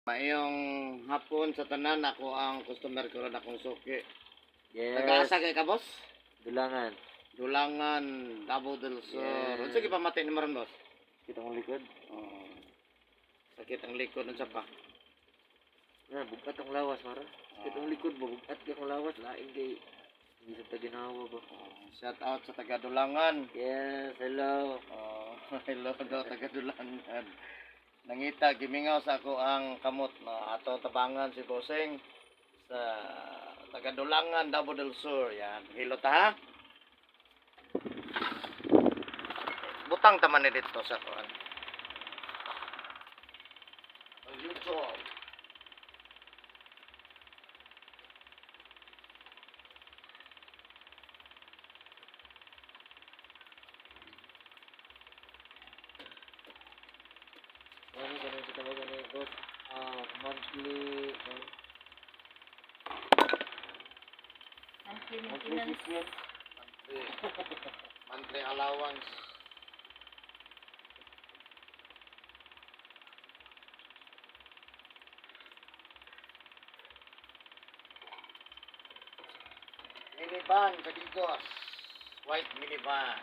Mayong hapon sa tanan, ako ang customer ko ron akong suki. Yes. Taga-asa kay ka, boss? Dulangan. Dulangan, Davao del Sur. Yes. Unsa gi pamatay ni maron, boss? Kitang likod. Oh. Sakit ang likod unsa pa? Bugat ang lawas, mara. Sakit ang likod mo, bugat ka ang lawas. Lain kay, hindi sa taginawa ba. Shout out sa taga Dulangan. Yes, hello. Hello daw taga Dulangan. Nangita gimingaw sa ako ang kamot na ato tabangan si Boseng sa taga Dulangan, Davao del Sur. Yan, hilot ha. Butang taman ni dito sa kuan. YouTube. Ano ganun sa tawagan ni boss? Monthly, Monthly monthly maintenance. fee. Monthly allowance. Minivan sa Digos. White minivan.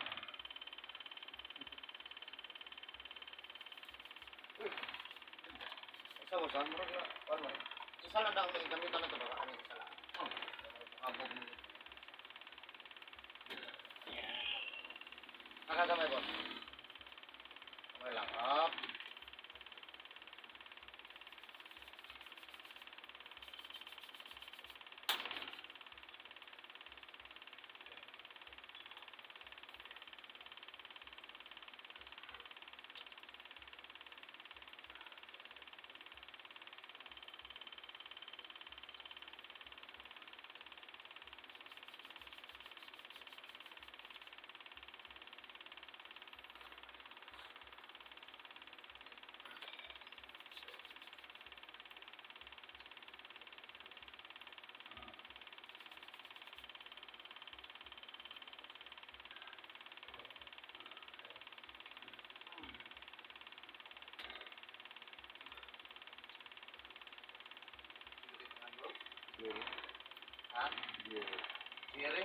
Isa mo saan? Murag na. Ano? Isa lang daw ang gamitan na ito. Baka ano isa lang. Abog mo. Nakakamay boss. Okay lang. Up. Ha? Siri?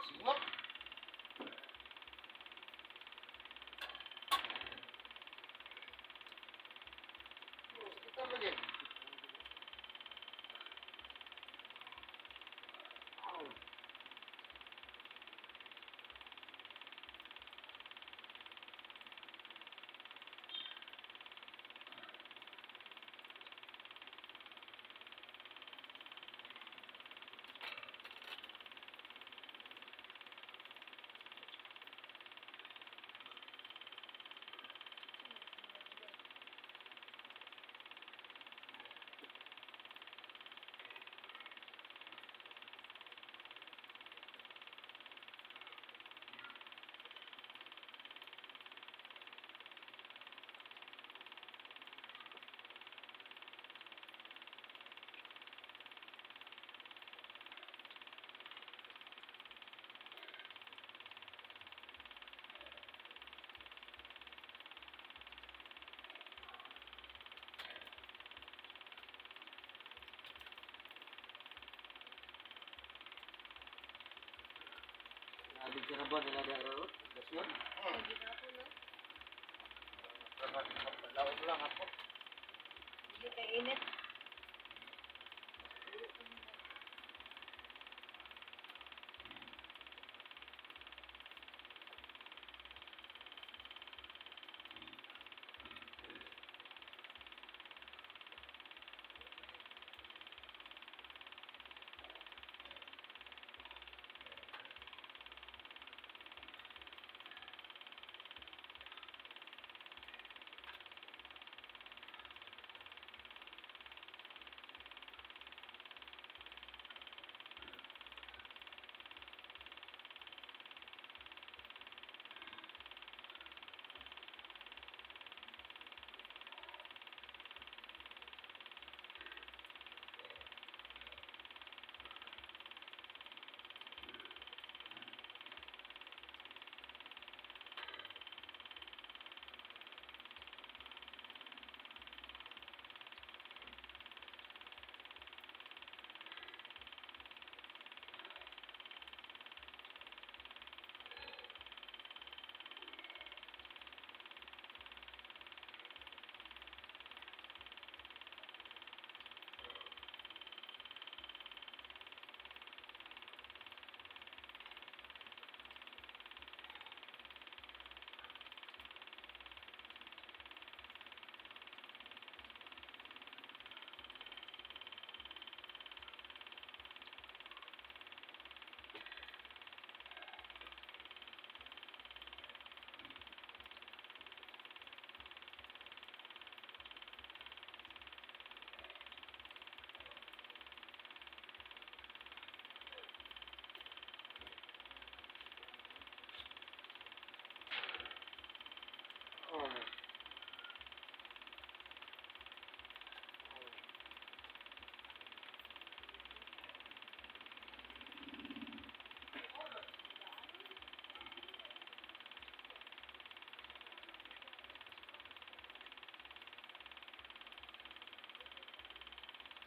Simot. Kita lagi. Siraban nila di araro. Gasyon. Laom lang ako. Hindi ka init.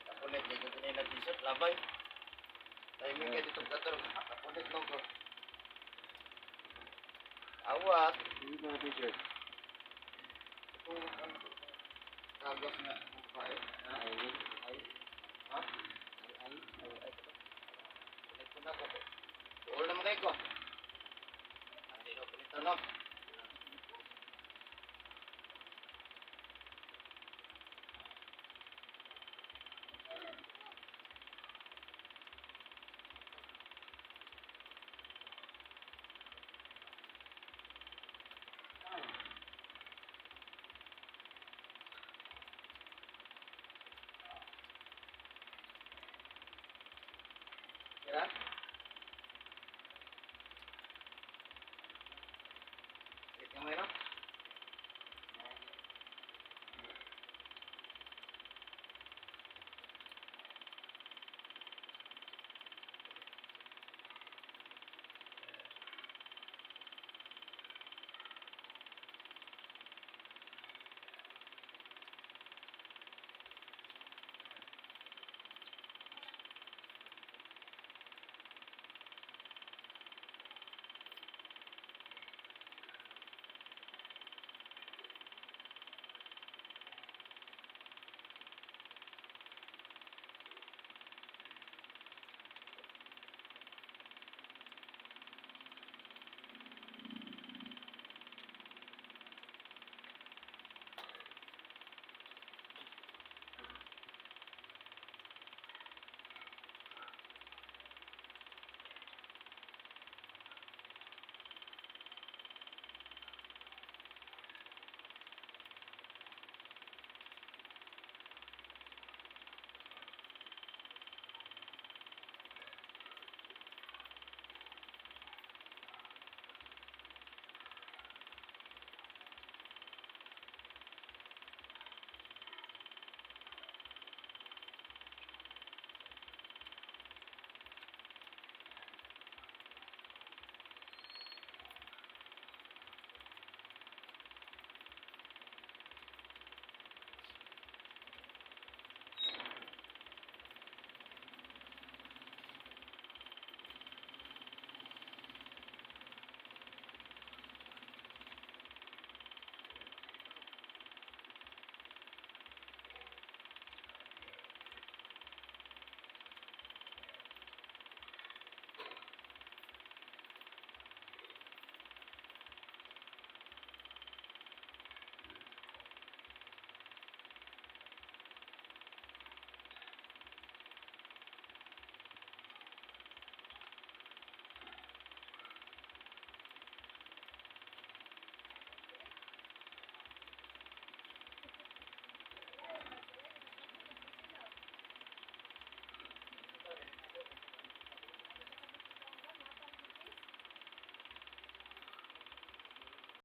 Kapunit, hindi ko kanina t-shirt, labay. Timing ka dito kator, kapunit no ko. Awat, Hindi ba na t-shirt? kung kagos na kumpay. Ay, ay, Ha? ay. Kulit ko na ko. Tuol naman kayo ko. Hindi ko pinito no. Kira?